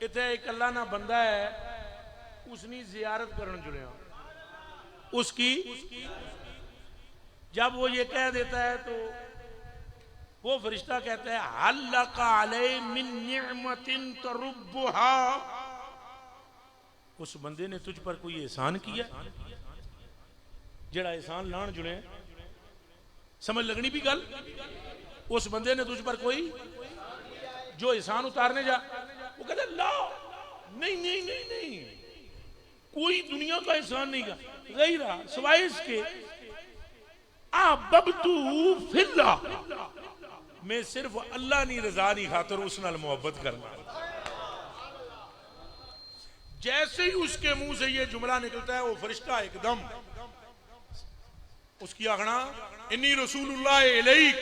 इथे एक अल्लाह ना बंदा है, उसनी जियारत करन जुड़िया उसकी। जब वो ये कह देता है तो वो फरिश्ता कहता है हल्लका अलै मिन निअमतिन तरुब्बुहा, उस बंदे ने तुझ पर कोई एहसान किया? जड़ा एहसान लान जुड़े, समझ लगनी भी गल। उस बंदे ने तुझ पर कोई जो एहसान उतारने जा, वो कहता ला नहीं नहीं नहीं नहीं, कोई दुनिया का एहसान नहीं का गैरा सिवाय इसके आबबतु फिल्ला, मैं सिर्फ अल्लाह नी रजा नी खातर उस नाल मोहब्बत करना। जैसे ही उसके मुंह से ये जुमला निकलता है, वो फरिश्ता एकदम उसकी आखना इन्नी रसूलुल्लाह इलैक,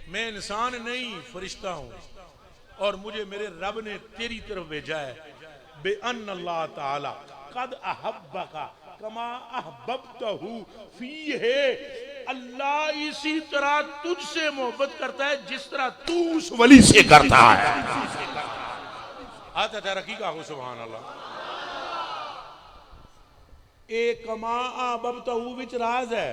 मैं इंसान नहीं फरिश्ता हूं और मुझे मेरे रब ने तेरी तरफ भेजा है। बेअन अल्लाह ताला कद अहब्बका कमा अहबब्तहू फीहे, अल्लाह इसी तरह तुझसे मोहब्बत करता है जिस तरह तू उस वली से करता है। आता तरक्की का हो सुभान अल्लाह। एक कमा अहबब्तहू विच राज है,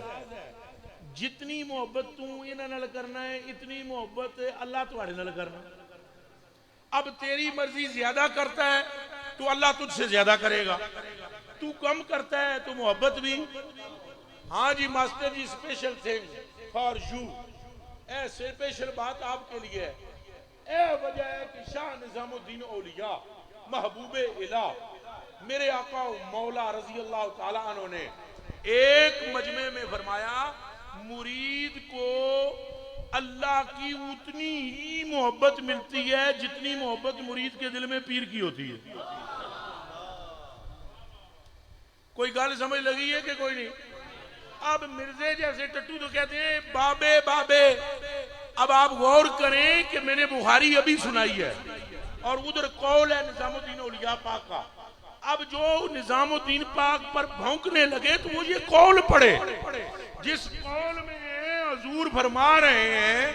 जितनी मोहब्बत तू इन्हां नाल करना है, इतनी मोहब्बत अल्लाह तुहाडे नाल करना। अब तेरी मर्जी ज्यादा करता है तो अल्लाह तुझसे ज्यादा करेगा, तू कम करता है तो मोहब्बत भी। हाँ जी master ji, special thing for you, a special बात आपके लिए है। ए वजह है कि शाह निजामुद्दीन औलिया महबूबे इला मेरे आका मौला रजी अल्लाह ताला अन्हु ने एक मजमे में फरमाया, मुरीद को अल्लाह की उतनी ही मोहब्बत मिलती है जितनी मोहब्बत मुरीद के दिल में पीर की होती है। कोई गल समझ लगी है कि कोई नहीं? अब मिर्जे जैसे टट्टू तो कहते हैं बाबे बाबे। अब आप गौर करें कि मैंने बुखारी अभी सुनाई है और उधर कौल है निजामुद्दीन औलिया पाक का। अब जो निजामुद्दीन पाक पर भौंकने लगे तो वो ये कौल पढ़े, जिस कौल में हुजूर फरमा रहे हैं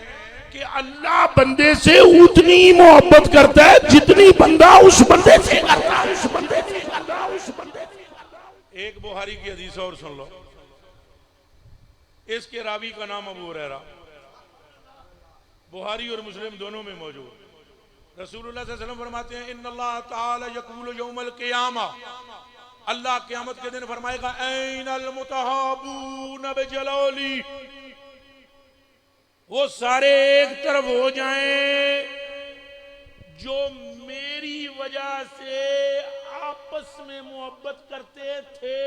कि अल्लाह बंदे से उतनी मोहब्बत करता है जितनी बंदा उस बंदे से करता है, उस बंदे से करता है, उस बंदे से करता है। एक बुखारी की हदीस और सुन लो, इसके रावी का नाम अबू हुरैरा, बुखारी और मुस्लिम दोनों में मौजूद। रसूलुल्लाह सल्लल्लाहु अलैहि वसल्लम फरमाते हैं इन्नल्लाह ताला यक़ूलु यौमल क़ियामा, अल्लाह क़यामत के दिन फरमाएगा ऐनल मुतहाबून बिजलाली, वो सारे एक तरफ हो जाएं जो मेरी वजह से आपस में मोहब्बत करते थे।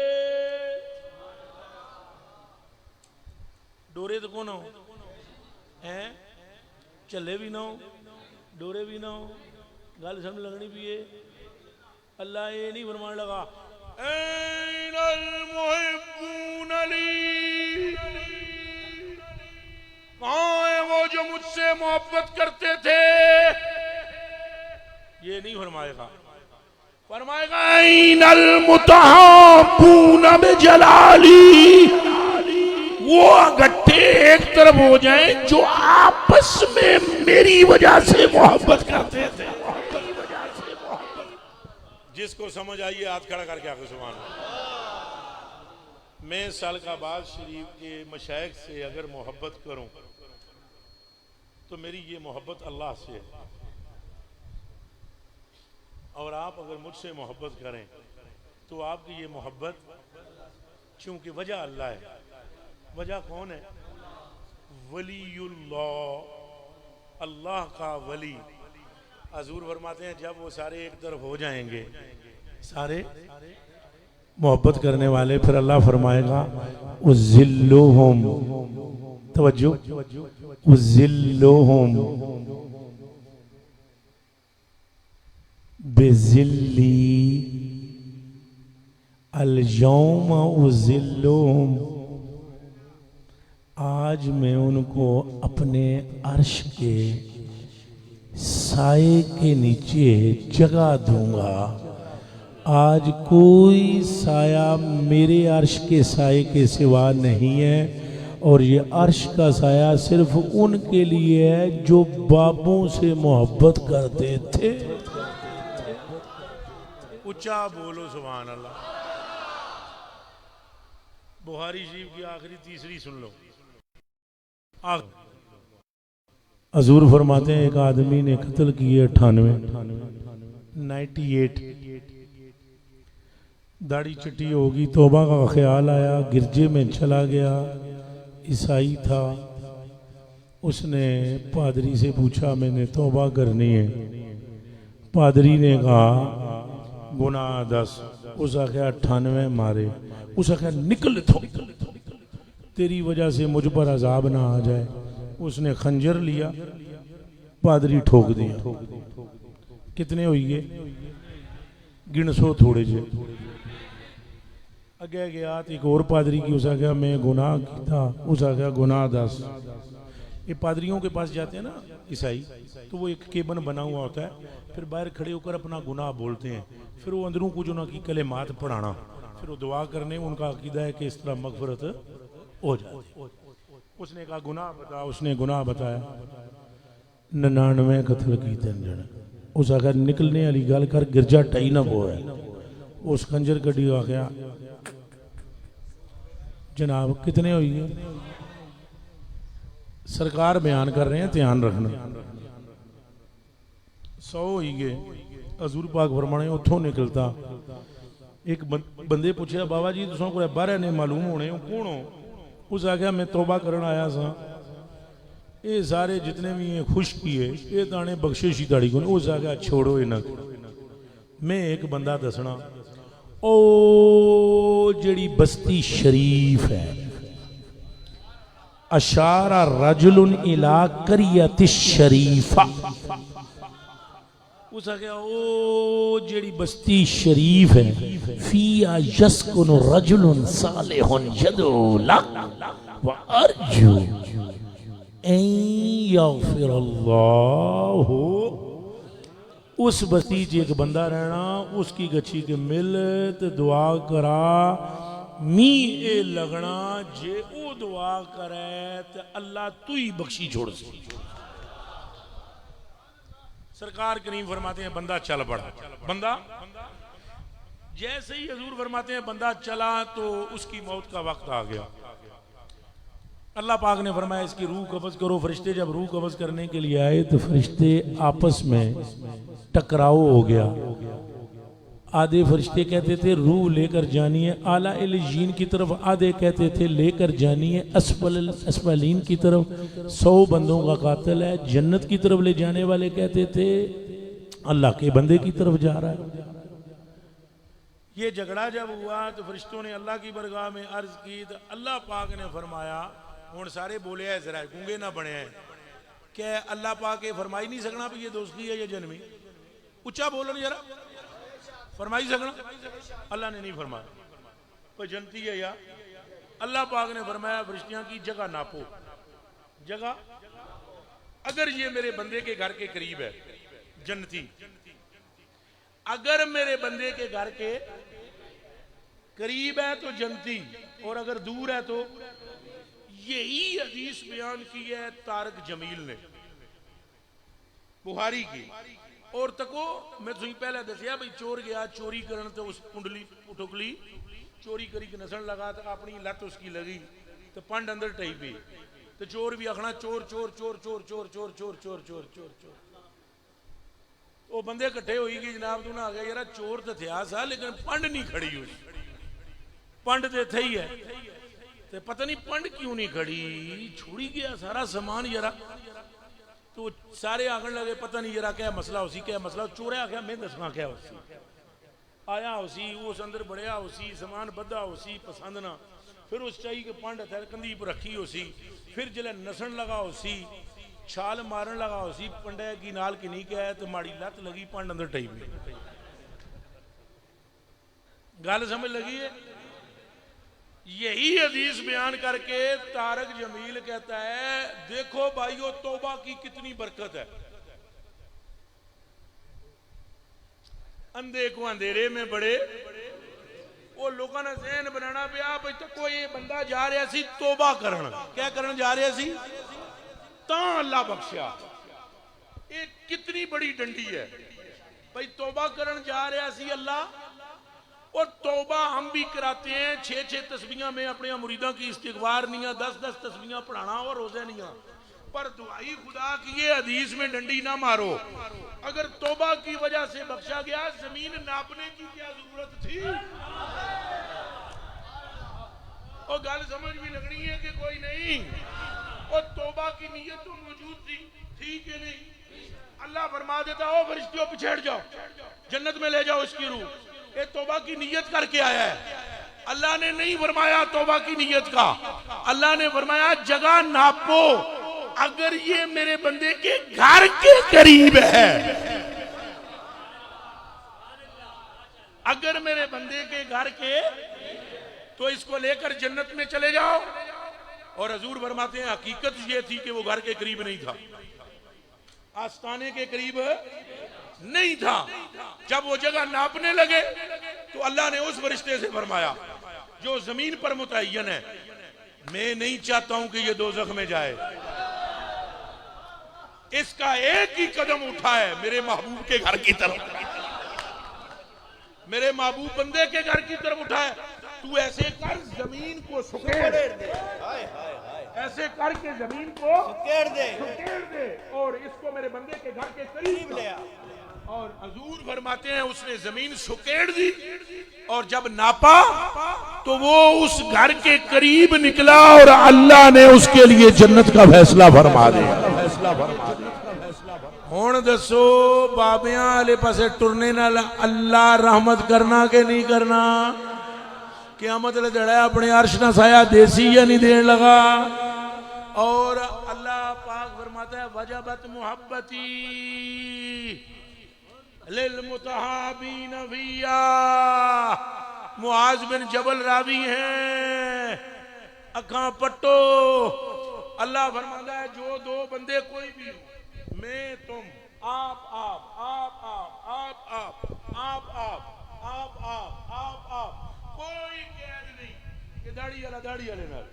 डोरे तो कौन हो हैं, चले भी ना हो, डोरे भी ना हो, गल समझ लगनी भी है। अल्लाह ये नहीं फरमान लगा ऐनल मुहिब्बून ली, कहां है वो जो मुझसे मोहब्बत करते थे, ये नहीं फरमाएगा। फरमाएगा ऐनल मुतहाब्बून बिजलाली, वो गट्ठे एक तरफ हो जाएं जो आपस में मेरी वजह से मोहब्बत करते थे। जिसको समझ आइए हाथ खड़ा करके आके सुभान अल्लाह। मैं सालकाबाद शरीफ के मशाइख से अगर मोहब्बत करूं तो मेरी ये मोहब्बत अल्लाह से है और आप अगर मुझसे मोहब्बत करें तो आपकी ये मोहब्बत, चूंकि वजह अल्लाह है, वजह कौन है? वलीयुल्लाह, अल्लाह का वली। हजूर फरमाते हैं जब वो सारे एक तरफ हो जाएंगे, सारे मोहब्बत करने वाले, फिर अल्लाह फरमाएगा उज़िल्लुहुम, तवज्जो, उज़िल्लुहुम बिज़िल्ली अल-यौम उज़िल्लुहुम, आज मैं उनको अपने अर्श के साए के नीचे जगह दूंगा। आज कोई साया मेरे अर्श के साए के सिवा नहीं है, और ये अर्श का साया सिर्फ उनके लिए है जो बाबों से मोहब्बत करते थे। ऊंचा बोलो सुभान अल्लाह। बुखारी शरीफ की आखिरी तीसरी सुन लो। हजूर फरमाते हैं एक आदमी ने कत्ल किए 98, दाढ़ी चिट्टी होगी, तौबा का ख्याल आया, गिरजे में चला गया, ईसाई था। उसने पादरी से पूछा मैंने तौबा करनी है। पादरी ने कहा गुनाह 10। उस आख्या 98 मारे। उस आख्या निकल तो तेरी वजह से मुझ पर अजाब ना आ जाए। उसने खंजर लिया, पादरी ठोक दिया। कितने हुई गए? गिनसो थोड़े जे। अगे गया तो एक और पादरी की, उस आख्या मैं गुनाह किया। उस आख्या गुनाह 10। ये पादरियों के पास जाते हैं ना ईसाई, तो वो एक केबन बना हुआ होता है, फिर बाहर खड़े होकर अपना गुनाह बोलते हैं, फिर वो अंदरों कुछ उनकी कलेमात पढ़ाना, फिर वो दुआ करने। उनका अकीदा है कि इस तरह मगफरत हो जाए। उसने कहा गुनाह बता। उसने गुनाह बताया 99 कत्ल की जन। उस आखिर निकलने वाली गल कर, गिरजा टाई ना बोए। उस खंजर कड़ी आ गया जनाब कितने हुई है? सरकार बयान कर रहे हैं, ध्यान रखना। 100 हुई गए। हजूर पाक फरमाने उथों निकलता एक बंदे पूछा बाबा जी तुम को बारह ने मालूम होने हो, कौन हो? उस आख्या मैं तौबा करन आया सा। ये सारे जितने भी ये खुश किए ये ताने बख्शिश ही ताड़ी को। उस आख्या छोड़ो इन्हें, मैं एक बंदा दसना। ओ जड़ी बस्ती शरीफ है, अशारा रजुलन इला करियत शरीफा। उस आख्या ओ जड़ी बस्ती शरीफ है, फिया यस्कुन रजुलन सालिहुन यदू लक व अर्जू अन यगफिरल्लाहु। उस बस्ती च एक बंदा रहना, उसकी गच्छी के मिल ते दुआ करा, मी ए लगना जे ओ दुआ करे ते अल्लाह तू ही बख्शी छोड़ सी। सरकार करीम फरमाते हैं बंदा चल पड़ा। बंदा जैसे ही हजूर फरमाते हैं बंदा चला तो उसकी मौत का वक्त आ गया। अल्लाह पाक ने फरमाया इसकी रूह कब्ज करो। फरिश्ते जब रूह कब्ज करने के लिए आए तो फरिश्ते आपस में टकराव हो गया। आधे फरिश्ते कहते थे रूह लेकर जानी है आला इल्लीयीन की तरफ, आधे कहते थे लेकर जानी है अस्फलीन की तरफ। 100 बंदों का कातिल है। जन्नत की तरफ ले जाने वाले कहते थे अल्लाह के बंदे की तरफ जा रहा है। ये झगड़ा जब हुआ तो फरिश्तों ने अल्लाह की बरगाह में अर्ज की तो अल्लाह पाक ने फरमाया हूँ सारे बोले है जरा गूंगे ना बने हैं, क्या अल्लाह पाक ये फरमाई नहीं सकना भी ये दोस्ती है या जन्मी? उच्चा बोलो जरा, फरमाई सकना? अल्लाह ने नहीं फरमाया, कोई जनती है या? अल्लाह पाक ने फरमाया फरिश्तियों की जगह नापो। जगह अगर ये मेरे बंदे के घर के करीब है जन्नती, अगर मेरे बंदे के घर के करीब है तो जन्नती, और अगर दूर है तो। यही हदीस बयान की है तारक जमील ने बुखारी की। और तको मैं तुझे पहले दसिया भाई चोर गया चोरी करन तो उस कुंडली टुकली चोरी करी के नसन लगा तो अपनी लत उसकी लगी तो पंड अंदर टई पी तो चोर भी आखना चोर चोर चोर चोर चोर चोर चोर चोर चोर चोर चोर। वो बंदे इकट्ठे होई कि जनाब तू ना आ गया यार चोर तो थे सा लेकिन पंड नहीं खड़ी हुई पंड तो इथे ही है तो पता नहीं पंड क्यों नहीं खड़ी छोड़ी गया सारा सामान जरा तो सारे आखन लगे पता नहीं जरा क्या मसला उसी क्या मसला चोरे आख्या मैं दसना क्या उसी आया उसी उस अंदर बड़िया उसी सामान बद्धा उसी पसंद ना फिर उस चाहिए कि पंड थे कंधी पर रखी उसी फिर जिले नसन लगा उसी छाल मारन लगा उसी पंडे की नाल की नहीं क्या तो माड़ी लत लगी पंड अंदर टई में गल समझ लगी है यही हदीस बयान करके तारक जमील कहता है देखो भाइयों तौबा की कितनी बरकत है अंधे को अंधेरे में बड़े वो लोगों ने जहन बनाना पिया भाई तो कोई बंदा जा रहा सी तौबा करन क्या करन जा रहा सी ता अल्लाह बख्शिया ये कितनी बड़ी डंडी है भाई तौबा करन जा रहा सी अल्लाह और तौबा हम भी कराते हैं 6-6 तस्बीहां में अपने मुरीदों की इस्तिगफार नहीं 10-10 तस्बीहां पढ़ाना और रोजे नहीं पर दुआई खुदा की ये हदीस में डंडी ना मारो अगर तौबा की वजह से बख्शा गया जमीन नापने की क्या जरूरत थी और गल समझ भी लगनी है कि कोई नहीं और तौबा की नीयत तो मौजूद थी कि नहीं अल्लाह फरमा देता हो फरिश्तियों पिछड़ जाओ जन्नत में ले जाओ इसकी रूह ये तौबा की नीयत करके आया है अल्लाह ने नहीं फरमाया तौबा की नीयत का अल्लाह ने फरमाया जगह नापो अगर ये मेरे बंदे के घर के करीब है अगर मेरे बंदे के घर के तो इसको लेकर जन्नत में चले जाओ और हजूर फरमाते हैं हकीकत ये थी कि वो घर के करीब नहीं था आस्ताने के करीब नहीं था जब वो जगह नापने लगे तो अल्लाह ने उस फरिश्ते से फरमाया जो जमीन पर मुतय्यन है मैं नहीं चाहता हूं कि ये दोज़ख में जाए इसका एक ही कदम उठा है मेरे महबूब के घर की तरफ मेरे महबूब बंदे के घर की तरफ उठा है तू ऐसे कर जमीन को सुकेड़ दे ऐसे करके जमीन को सुकेड़ दे और इसको मेरे बंदे के घर के करीब ले आ और हजूर फरमाते हैं उसने जमीन सुकेड़ दी और जब नापा तो वो उस घर के करीब निकला और अल्लाह ने उसके लिए जन्नत का फैसला फरमा दिया हुण दसो बाबियां वाले पासे टुरने नाल अल्लाह रहमत करना के नहीं करना क़यामत वाले दिहाड़े अपने अर्श ना साया देसी या नहीं देने लगा और अल्लाह पाक फरमाता है वजबत मुहब्बती लिल मुतहाबीन फिया मुआज बिन जबल रावी हैं अखा पट्टो अल्लाह फरमाता है जो दो बंदे कोई भी मैं तुम आप कोई कैद नहीं कि दाढ़ी वाले नाल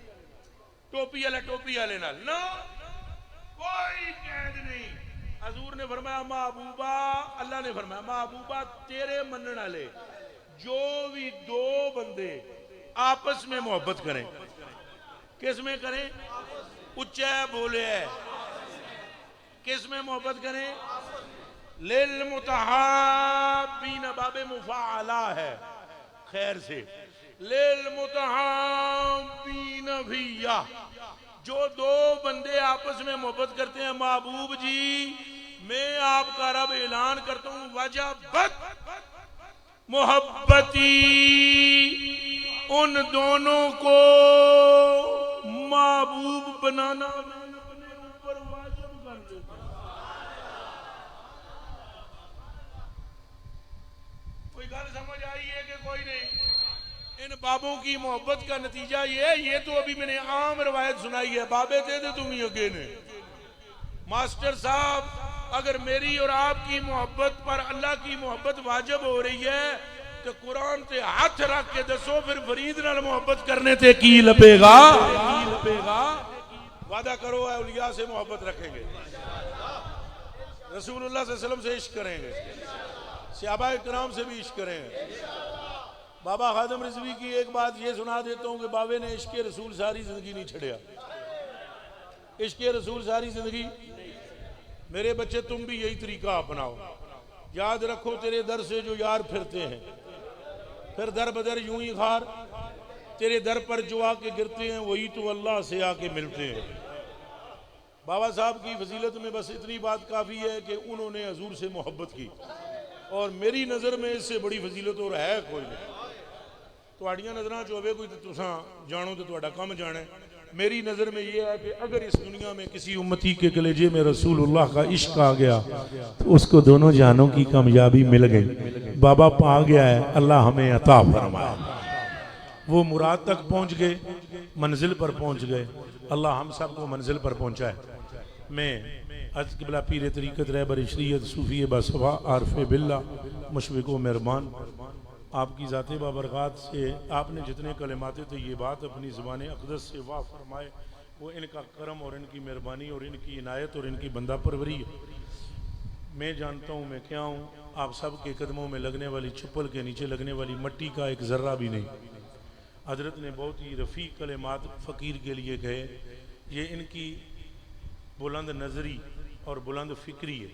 टोपी वाले नाल ना कोई कैद नहीं हजूर ने फरमाया महबूबा अल्लाह ने फरमाया महबूबा तेरे मनने वाले जो भी दो बंदे आपस में मोहब्बत करें किस में करें उच्चा बोले किस में मोहब्बत करें लिल मुतहाबीन बाबे मुफाअला है खैर से लिल मुतहाबीन फिया जो दो बंदे आपस में मोहब्बत करते हैं महबूब जी मैं आपका रब ऐलान करता हूं वजबत मोहब्बती उन दोनों को महबूब बनाना मैंने अपने ऊपर वाजिब कर दिया कोई गल समझ आई है कि कोई नहीं इन बाबों की मोहब्बत का नतीजा ये तो अभी मैंने आम रवायत सुनाई है बाबे दे दे तुम ही अगे ने मास्टर साहब अगर मेरी और आपकी मोहब्बत पर अल्लाह की मोहब्बत वाजिब हो रही है तो कुरान से हाथ रख के दसो फिर फरीद नाल मोहब्बत करने से की लपेगा वादा करो औलिया से मोहब्बत रखेंगे रसूलुल्लाह सल्लल्लाहु अलैहि वसल्लम से इश्क करेंगे सहाबा किराम से भी इश्क करेंगे बाबा खादिम रिजवी की एक बात ये सुना देता हूं कि बाबे ने इश्क रसूल सारी जिंदगी नहीं छड़िया इश्क रसूल सारी जिंदगी मेरे बच्चे तुम भी यही तरीका अपनाओ याद रखो तेरे दर से जो यार फिरते हैं, फिर दर बदर यूं ही खार, तेरे दर पर जो आके गिरते हैं वही तो अल्लाह से आके मिलते हैं। बाबा साहब की फजीलत में बस इतनी बात काफ़ी है कि उन्होंने हजूर से मोहब्बत की, और मेरी नज़र में इससे बड़ी फजीलत और है कोई नहीं। तुहाड़ियां नज़रां च होवे कोई तो तुसां जानो तो तुहाडा कम जाने। मेरी नज़र में यह है कि अगर इस दुनिया में किसी उम्मती के कलेजे में रसूलुल्लाह का इश्क आ गया तो उसको दोनों जानों की कामयाबी मिल गई। बाबा पा गया है, अल्लाह हमें अता फरमाए। वो मुराद तक पहुंच गए, मंजिल पर पहुंच गए, अल्लाह हम सब को मंजिल पर पहुंचाए। मैं अज किबला पीर तरीक़त रहबर शरीयत सूफ़ी बसवा आरफ़ बिल्ला मुशफ़िक़ मेहरबान आपकी ज़ात बाबरक़ात से आपने जितने कलिमात तो ये बात अपनी ज़ुबान अक़दस से वाह फरमाए, वो इनका करम और इनकी मेहरबानी और इनकी इनायत और इनकी बंदा परवरी है। मैं जानता हूँ मैं क्या हूँ, आप सब के कदमों में लगने वाली चप्पल के नीचे लगने वाली मट्टी का एक ज़र्रा भी नहीं। हजरत ने बहुत ही रफ़ीक कलिमात फ़कीर के लिए कहे। ये इनकी बुलंद नज़री और बुलंद फ़िक्री है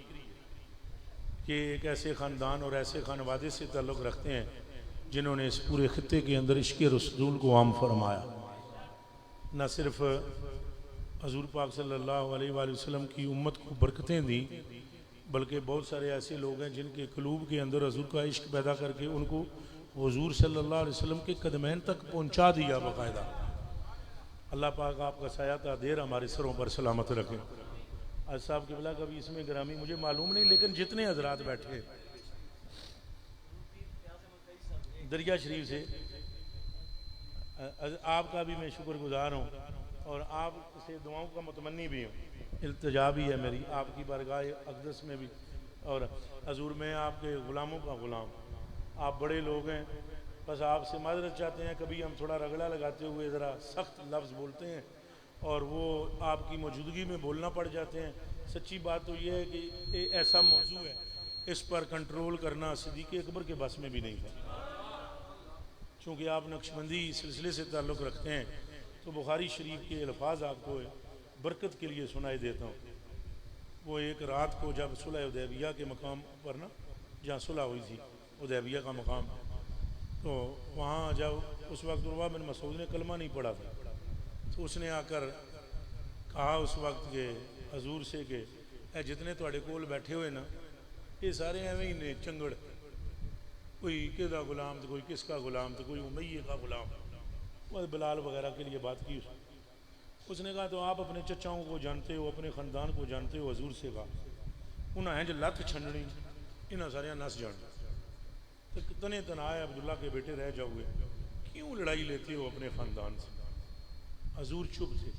कि एक ऐसे ख़ानदान और ऐसे खानवादे से ताल्लुक़ रखते हैं जिन्होंने इस पूरे ख़ित्ते के अंदर इश्क़ रसूल को आम फरमाया। न सिर्फ हजूर पाक सल्लल्लाहु अलैहि वसल्लम की उम्मत को बरकतें दी, बल्कि बहुत सारे ऐसे लोग हैं जिनके क़ुलूब के अंदर हजूर का इश्क पैदा करके उनको हुजूर सल्लल्लाहु अलैहि वसल्लम के कदमैन तक पहुँचा दिया बाकायदा। अल्लाह पाक आपका साया देर हमारे सरों पर सलामत रखें। आज साहब किबला कभी इसमें ग्रामी मुझे मालूम नहीं, लेकिन जितने हजरात बैठे दरिया शरीफ से आपका भी मैं शुक्रगुजार हूँ और आपसे दुआओं का मुतमन्नी भी हूँ। इल्तिजा भी है मेरी आपकी बारगाह अक़दस में भी, और हजूर में आपके ग़ुलामों का ग़ुलाम, आप बड़े लोग हैं, बस आपसे माजरत चाहते हैं कभी हम थोड़ा रगड़ा लगाते हुए ज़रा सख्त लफ्ज़ बोलते हैं और वो आपकी मौजूदगी में बोलना पड़ जाते हैं। सच्ची बात तो ये है कि ये ऐसा मौजू है, इस पर कंट्रोल करना सिद्दीक़ अकबर के बस में भी नहीं था। चूँकि आप नक्शबंदी सिलसिले से ताल्लुक़ रखते हैं तो बुखारी शरीफ के अल्फाज आपको बरकत के लिए सुनाई देता हूँ। वो एक रात को जब सुलह हुदैबिया के मकाम पर ना, जहाँ सुलह हुई थी हुदैबिया का मकाम, तो वहाँ जब उस वक्त उर्वा बिन मसूद ने कलमा नहीं पढ़ा था, तो उसने आकर कहा उस वक्त के हजूर से कि ए जितने तुहाडे कोल बैठे हुए ना, ये सारे एवं ही ने चंगड़, कोई किसका गुलाम तो कोई किसका गुलाम तो कोई उमैया का गुलाम। वह बिलाल वगैरह के लिए बात की उसने कहा तो आप अपने चचाओं को जानते हो, अपने ख़ानदान को जानते हो। हजूर से कहा उन्हें जो लत छंडनी इन्हें सारिया नस जान, तो तने तनाए अब्दुल्ला के बेटे रह जाओगे, क्यों लड़ाई लेते हो अपने ख़ानदान से। हजूर चुप थे।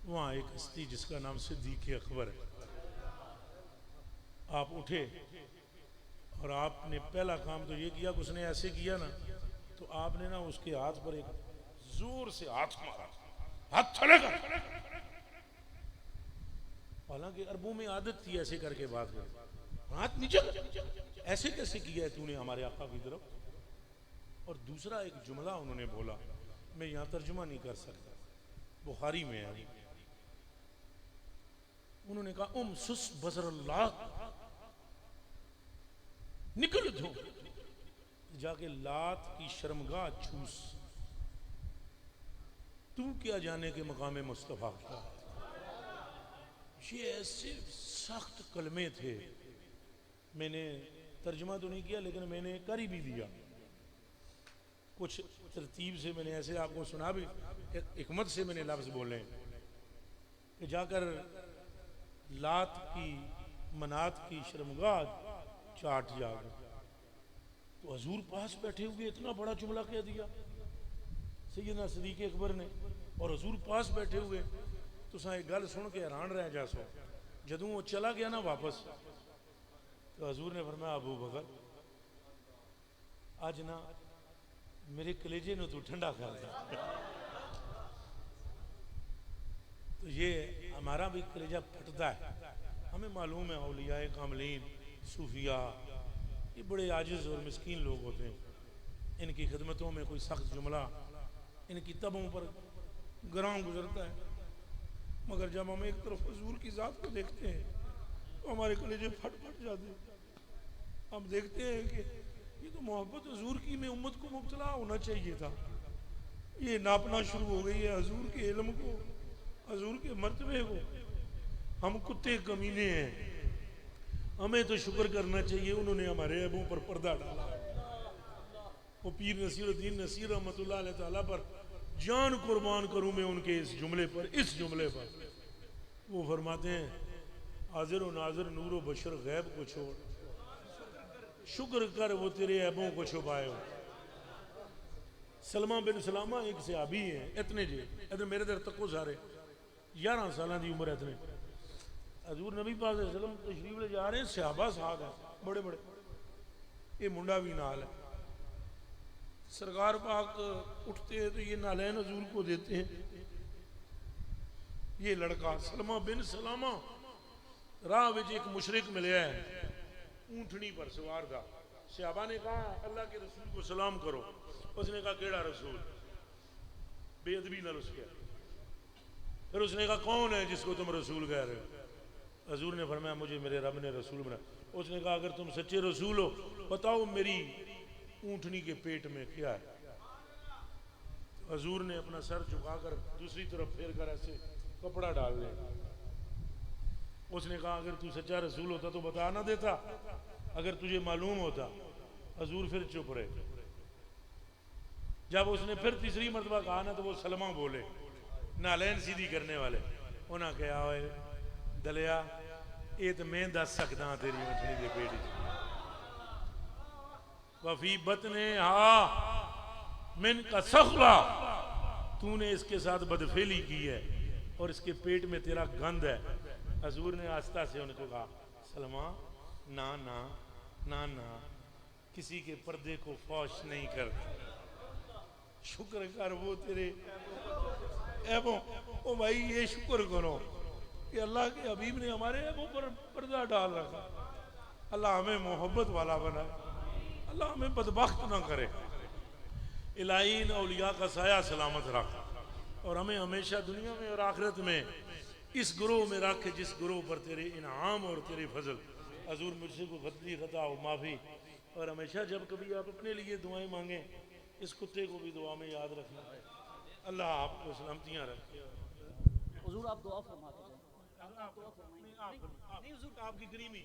वहाँ एक हस्ती जिसका नाम सिद्दीक़ अकबर है, आप उठे और आपने पहला काम तो ये किया कि उसने ऐसे किया ना, तो आपने ना उसके हाथ पर एक जोर से हाथ मारा, हाथ थले कर। हालांकि अरबों में आदत थी ऐसे करके बात कर, हाथ नीचे ऐसे कैसे किया है तूने हमारे आका की तरफ। और दूसरा एक जुमला उन्होंने बोला, मैं यहां तर्जुमा नहीं कर सकता, बुखारी में है। उन्होंने कहा सुस बजरल्लाह, निकल दो जाके लात की शर्मगाह चूस, तू क्या जाने के मकाम मुस्तफा क्या। ये ऐसे सख्त कलमे थे, मैंने तर्जुमा तो नहीं किया लेकिन मैंने कर ही भी दिया, कुछ तरतीब से मैंने ऐसे आपको सुना भी, हिकमत से मैंने लफ्ज़ बोले कि जाकर लात की मनात की शर्मगाह चाट जाकर। तो हजूर पास बैठे हुए इतना बड़ा जुमला कह दिया सैयदना सिद्दीक़ अकबर ने, और हजूर पास बैठे हुए तो एक गल सुन के हैरान रह जा सो। जदों वो चला गया ना वापस, तो हजूर ने फरमाया अबू बकर आज ना मेरे कलेजे ने तू ठंडा कर दिया। तो ये हमारा भी कलेजा फटता है। हमें मालूम है औलियाए कामलीन सूफिया ये बड़े आजिज़ और मिस्कीन लोग होते हैं, इनकी खिदमतों में कोई सख्त जुमला इनकी तबों पर गरां गुजरता है, मगर जब हम एक तरफ हुजूर की ज़ात को देखते हैं तो हमारे कलेजे फट फट जाते। हम देखते हैं कि ये तो मोहब्बत हुजूर की में उम्मत को मुब्तला होना चाहिए था, ये नापना शुरू हो गई है हुजूर के इल्म को, हुजूर के मर्तबे को। हम कुत्ते कमीने हैं, हमें तो शुक्र करना चाहिए उन्होंने हमारे ऐबों पर पर्दा डाला। वो पीर नसीरुद्दीन नसीर रहमतुल्लाह अलैह ताला पर जान कुर्बान करूं मैं उनके इस जुमले पर, इस जुमले पर। वो फरमाते हैं हाजिर व नाजिर नूर व बशर गैब को छोड़, शुक्र कर वो तेरे ऐबों को छुपाए हो। सलमा बिन सलामा एक सहाबी है, इतने जे इधर मेरे दर तको सारे 11 साल की उम्र है। इतने हजूर नबी पाक सल्लम तशरीफ ले जा रहे हैं, सहाबा साथ है बड़े बड़े, ये मुंडा भी नाल है। सरकार पाक उठते हैं तो ये नालैन हजूर को देते हैं। ये लड़का सलमा बिन सलामा राह विच एक मुशरिक मिलया है, ऊंटनी पर सवार था। सहाबा ने कहा अल्लाह के रसूल को सलाम करो। उसने कहा केड़ा रसूल, बेअदबी न उसके। फिर उसने कहा कौन है जिसको तुम रसूल कह रहे हो? हजूर ने फरमाया मुझे मेरे रब ने रसूल बना। उसने कहा अगर तुम सच्चे रसूल हो बताओ मेरी ऊंटनी के पेट में क्या है? हजूर ने अपना सर झुकाकर दूसरी तरफ फेर कर ऐसे कपड़ा डाल ले। उसने कहा अगर तू सच्चा रसूल होता तो बता ना देता, अगर तुझे मालूम होता। हजूर फिर चुप रहे। जब उसने फिर तीसरी मरतबा कहा ना तो वो सलमा बोले, नालैन सीधी करने वाले। उन्हें कहा ओए दलिया ये तो मैं दस सकता हाँ तेरी ऊँटनी के पेट वफी बतने हा मिन का सखला, तूने इसके साथ बदफेली की है और इसके पेट में तेरा गंद है। हजूर ने आस्था से उनको कहा सलमा ना ना ना ना, किसी के पर्दे को फौश नहीं कर, शुक्र कर वो तेरे ऐबों। ओ भाई ये शुक्र करो कि अल्लाह के हबीब ने हमारे ऐबों पर पर्दा डाल रखा। अल्लाह हमें मोहब्बत वाला बनाए, अल्लाह हमें बदबख्त ना करे। इलाही औलिया का साया सलामत रख और हमें हमेशा दुनिया में और आखिरत में इस गुरोह में रखे जिस गुरोह पर तेरे इनाम और तेरे फजल। हजूर मुझसे को गलती खता हो माफ़ी। और हमेशा जब कभी आप अपने लिए दुआएं मांगे इस कुत्ते को भी दुआ में याद रखना है। अल्लाह आपको सलामतियाँ रखे। हुजूर आप दुआ फरमाते हैं। आपकी करीमी